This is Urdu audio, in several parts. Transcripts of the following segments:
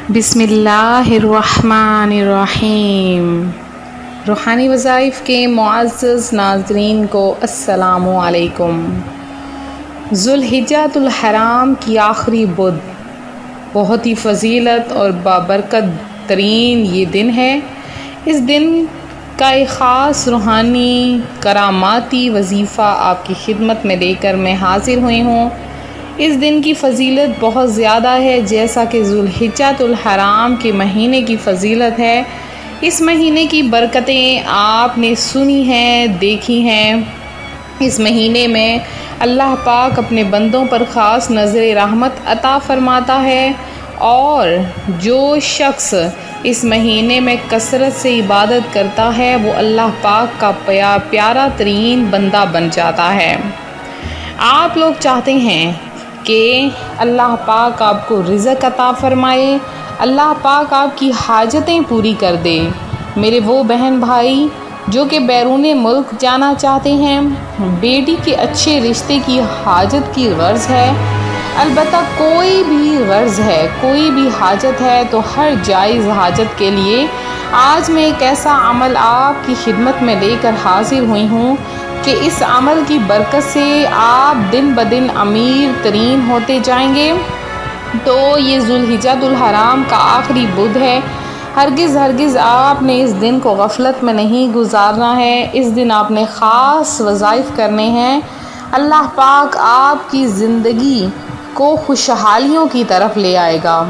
بسم اللہ الرحمن الرحیم۔ روحانی وظائف کے معزز ناظرین کو السلام علیکم۔ ذوالحجۃ الحرام کی آخری بدھ بہت ہی فضیلت اور بابرکت ترین یہ دن ہے۔ اس دن کا ایک خاص روحانی کراماتی وظیفہ آپ کی خدمت میں لے کر میں حاضر ہوئی ہوں۔ اس دن کی فضیلت بہت زیادہ ہے، جیسا کہ ذوالحجۃ الحرام کے مہینے کی فضیلت ہے۔ اس مہینے کی برکتیں آپ نے سنی ہیں، دیکھی ہیں۔ اس مہینے میں اللہ پاک اپنے بندوں پر خاص نظر رحمت عطا فرماتا ہے، اور جو شخص اس مہینے میں کثرت سے عبادت کرتا ہے وہ اللہ پاک کا پیارا ترین بندہ بن جاتا ہے۔ آپ لوگ چاہتے ہیں کہ اللہ پاک آپ کو رزق عطا فرمائے، اللہ پاک آپ کی حاجتیں پوری کر دے۔ میرے وہ بہن بھائی جو کہ بیرون ملک جانا چاہتے ہیں، بیٹی کے اچھے رشتے کی حاجت کی غرض ہے، البتہ کوئی بھی غرض ہے، کوئی بھی حاجت ہے، تو ہر جائز حاجت کے لیے آج میں ایک ایسا عمل آپ کی خدمت میں لے کر حاضر ہوئی ہوں کہ اس عمل کی برکت سے آپ دن بدن امیر ترین ہوتے جائیں گے۔ تو یہ ذوالحجۃ الحرام کا آخری بدھ ہے۔ ہرگز آپ نے اس دن کو غفلت میں نہیں گزارنا ہے۔ اس دن آپ نے خاص وظائف کرنے ہیں۔ اللہ پاک آپ کی زندگی کو خوشحالیوں کی طرف لے آئے گا۔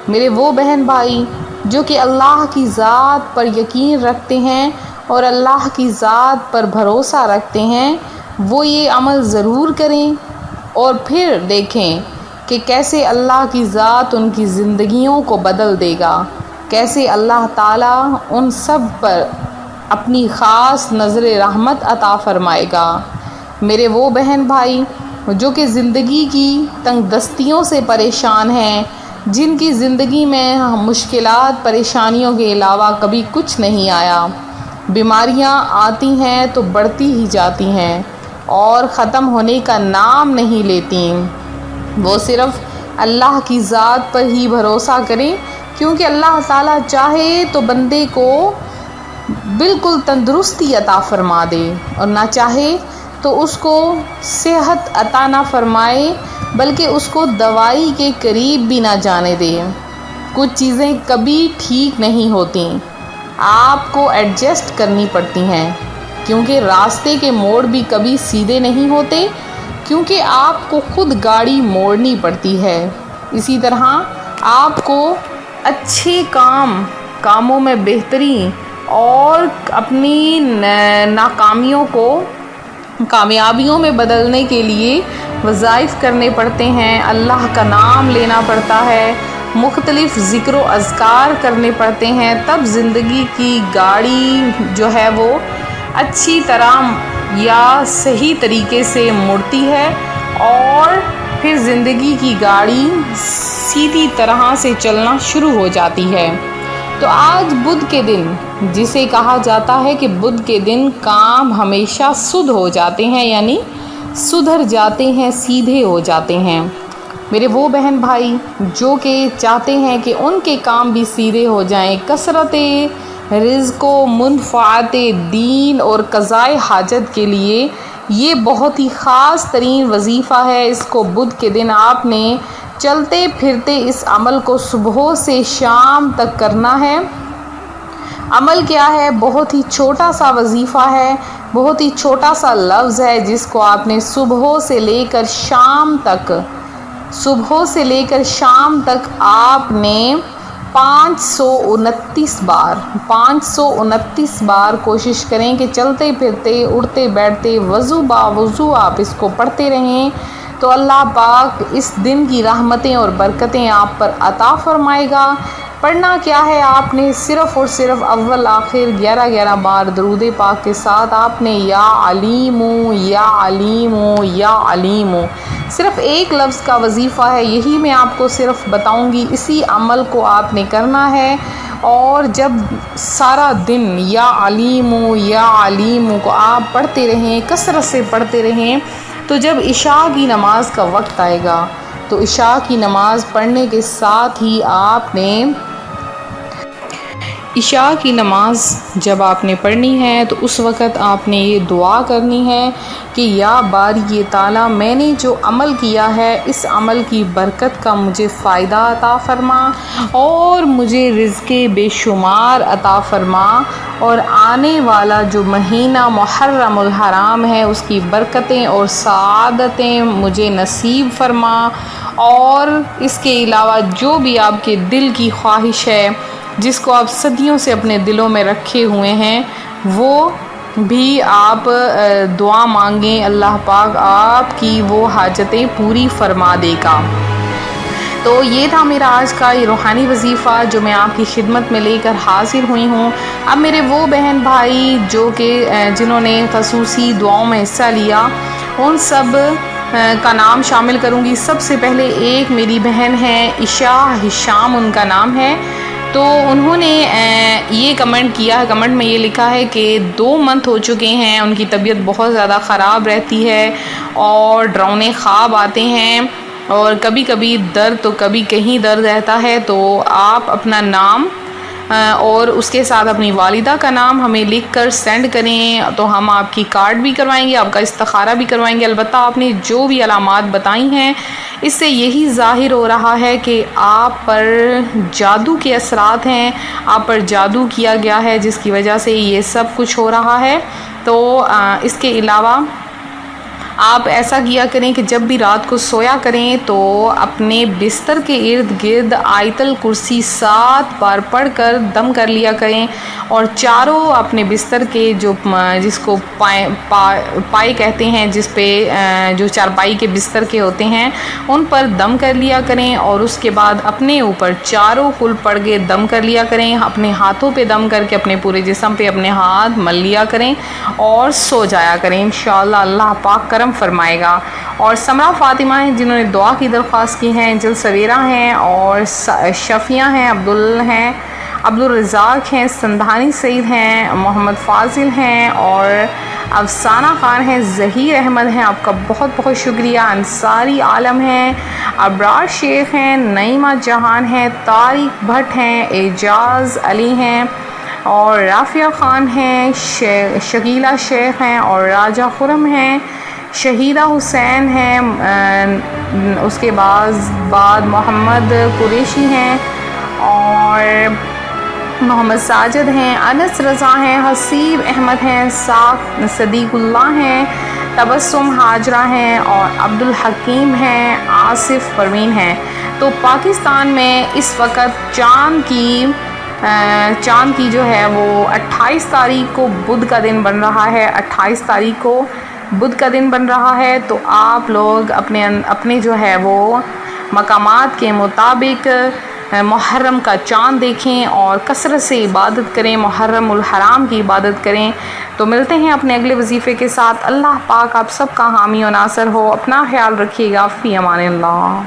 میرے وہ بہن بھائی جو کہ اللہ کی ذات پر یقین رکھتے ہیں اور اللہ کی ذات پر بھروسہ رکھتے ہیں، وہ یہ عمل ضرور کریں اور پھر دیکھیں کہ کیسے اللہ کی ذات ان کی زندگیوں کو بدل دے گا، کیسے اللہ تعالیٰ ان سب پر اپنی خاص نظر رحمت عطا فرمائے گا۔ میرے وہ بہن بھائی جو کہ زندگی کی تنگ دستیوں سے پریشان ہیں، جن کی زندگی میں مشکلات پریشانیوں کے علاوہ کبھی کچھ نہیں آیا، بیماریاں آتی ہیں تو بڑھتی ہی جاتی ہیں اور ختم ہونے کا نام نہیں لیتی، وہ صرف اللہ کی ذات پر ہی بھروسہ کریں، کیونکہ اللہ تعالیٰ چاہے تو بندے کو بالکل تندرستی عطا فرما دے، اور نہ چاہے تو اس کو صحت عطا نہ فرمائے، بلکہ اس کو دوائی کے قریب بھی نہ جانے دے۔ کچھ چیزیں کبھی ٹھیک نہیں ہوتی، آپ کو ایڈجسٹ کرنی پڑتی ہیں، کیونکہ راستے کے موڑ بھی کبھی سیدھے نہیں ہوتے، کیونکہ آپ کو خود گاڑی موڑنی پڑتی ہے۔ اسی طرح آپ کو اچھے کاموں میں بہتری اور اپنی ناکامیوں کو کامیابیوں میں بدلنے کے لیے وظائف کرنے پڑتے ہیں، اللہ کا نام لینا پڑتا ہے، مختلف ذکر و اذکار کرنے پڑتے ہیں، تب زندگی کی گاڑی جو ہے وہ اچھی طرح یا صحیح طریقے سے مڑتی ہے، اور پھر زندگی کی گاڑی سیدھی طرح سے چلنا شروع ہو جاتی ہے۔ تو آج بدھ کے دن، جسے کہا جاتا ہے کہ بدھ کے دن کام ہمیشہ سدھ ہو جاتے ہیں، یعنی سدھر جاتے ہیں، سیدھے ہو جاتے ہیں۔ میرے وہ بہن بھائی جو کہ چاہتے ہیں کہ ان کے کام بھی سیدھے ہو جائیں، کثرت رزق و منفعت دین اور قضائے حاجت کے لیے یہ بہت ہی خاص ترین وظیفہ ہے۔ اس کو بدھ کے دن آپ نے چلتے پھرتے اس عمل کو صبح سے شام تک کرنا ہے۔ عمل کیا ہے؟ بہت ہی چھوٹا سا وظیفہ ہے، بہت ہی چھوٹا سا لفظ ہے، جس کو آپ نے صبح سے لے کر شام تک آپ نے 529 بار کوشش کریں کہ چلتے پھرتے، اٹھتے بیٹھتے، وضو باوضو آپ اس کو پڑھتے رہیں، تو اللہ پاک اس دن کی رحمتیں اور برکتیں آپ پر عطا فرمائے گا۔ پڑھنا کیا ہے؟ آپ نے صرف اور صرف اول آخر 11 بار درود پاک کے ساتھ آپ نے یا علیم یا علیم یا علیم، صرف ایک لفظ کا وظیفہ ہے، یہی میں آپ کو صرف بتاؤں گی۔ اسی عمل کو آپ نے کرنا ہے، اور جب سارا دن یا علیم کو آپ پڑھتے رہیں، کثرت سے پڑھتے رہیں، تو جب عشاء کی نماز کا وقت آئے گا تو عشاء کی نماز پڑھنے کے ساتھ ہی آپ نے عشاء کی نماز جب آپ نے پڑھنی ہے تو اس وقت آپ نے یہ دعا کرنی ہے کہ یا باری تعالیٰ، میں نے جو عمل کیا ہے اس عمل کی برکت کا مجھے فائدہ عطا فرما اور مجھے رزق بے شمار عطا فرما، اور آنے والا جو مہینہ محرم الحرام ہے اس کی برکتیں اور سعادتیں مجھے نصیب فرما، اور اس کے علاوہ جو بھی آپ کے دل کی خواہش ہے جس کو آپ صدیوں سے اپنے دلوں میں رکھے ہوئے ہیں وہ بھی آپ دعا مانگیں، اللہ پاک آپ کی وہ حاجتیں پوری فرما دے گا۔ تو یہ تھا میرا آج کا یہ روحانی وظیفہ جو میں آپ کی خدمت میں لے کر حاضر ہوئی ہوں۔ اب میرے وہ بہن بھائی جو کہ جنہوں نے خصوصی دعاؤں میں حصہ لیا ان سب کا نام شامل کروں گی۔ سب سے پہلے ایک میری بہن ہے عشاء ہشام، ان کا نام ہے، تو انہوں نے یہ کمنٹ کیا ہے، کمنٹ میں یہ لکھا ہے کہ 2 منتھ ہو چکے ہیں، ان کی طبیعت بہت زیادہ خراب رہتی ہے اور ڈراؤنے خواب آتے ہیں اور کبھی کبھی درد تو کبھی کہیں درد رہتا ہے، تو آپ اپنا نام اور اس کے ساتھ اپنی والدہ کا نام ہمیں لکھ کر سینڈ کریں تو ہم آپ کی کارڈ بھی کروائیں گے، آپ کا استخارہ بھی کروائیں گے۔ البتہ آپ نے جو بھی علامات بتائی ہیں اس سے یہی ظاہر ہو رہا ہے کہ آپ پر جادو کے اثرات ہیں، آپ پر جادو کیا گیا ہے جس کی وجہ سے یہ سب کچھ ہو رہا ہے۔ تو اس کے علاوہ آپ ایسا کیا کریں کہ جب بھی رات کو سویا کریں تو اپنے بستر کے ارد گرد آیت الکرسی 7 بار پڑھ کر دم کر لیا کریں، اور چاروں اپنے بستر کے جو جس کو پائے کہتے ہیں، جس پہ جو چارپائی کے بستر کے ہوتے ہیں ان پر دم کر لیا کریں، اور اس کے بعد اپنے اوپر چاروں کل پڑھ کے دم کر لیا کریں، اپنے ہاتھوں پہ دم کر کے اپنے پورے جسم پہ اپنے ہاتھ مل لیا کریں اور سو جایا کریں۔ انشاءاللہ اللہ پاک کرم فرمائے گا۔ اور سمرہ فاطمہ ہیں جنہوں نے دعا کی درخواست کی ہیں، جل سویرہ ہیں اور شفیہ ہیں، عبدالرزاق ہیں، سندھانی سعید ہیں، محمد فاضل ہیں اور افسانہ خان ہیں، ظہیر احمد ہیں، آپ کا بہت بہت شکریہ، انصاری عالم ہیں، ابرار شیخ ہیں، نعیمہ جہان ہیں، طارق بھٹ ہیں، اعجاز علی ہیں اور رافیہ خان ہیں، شکیلہ شیخ ہیں اور راجہ خرم ہیں، شہیدہ حسین ہیں، اس کے بعد محمد قریشی ہیں اور محمد ساجد ہیں، انس رضا ہیں، حسیب احمد ہیں، صدیق اللہ ہیں، تبسم حاجرہ ہیں اور عبدالحکیم ہیں، آصف پروین ہیں۔ تو پاکستان میں اس وقت چاند کی جو ہے وہ 28 تاریخ کو بدھ کا دن بن رہا ہے، 28 تاریخ کو بدھ کا دن بن رہا ہے، تو آپ لوگ اپنے جو ہے وہ مقامات کے مطابق محرم کا چاند دیکھیں اور کثرت سے عبادت کریں، محرم الحرام کی عبادت کریں۔ تو ملتے ہیں اپنے اگلے وظیفے کے ساتھ۔ اللہ پاک آپ سب کا حامی و ناصر ہو، اپنا خیال رکھیے گا، فی امان اللہ۔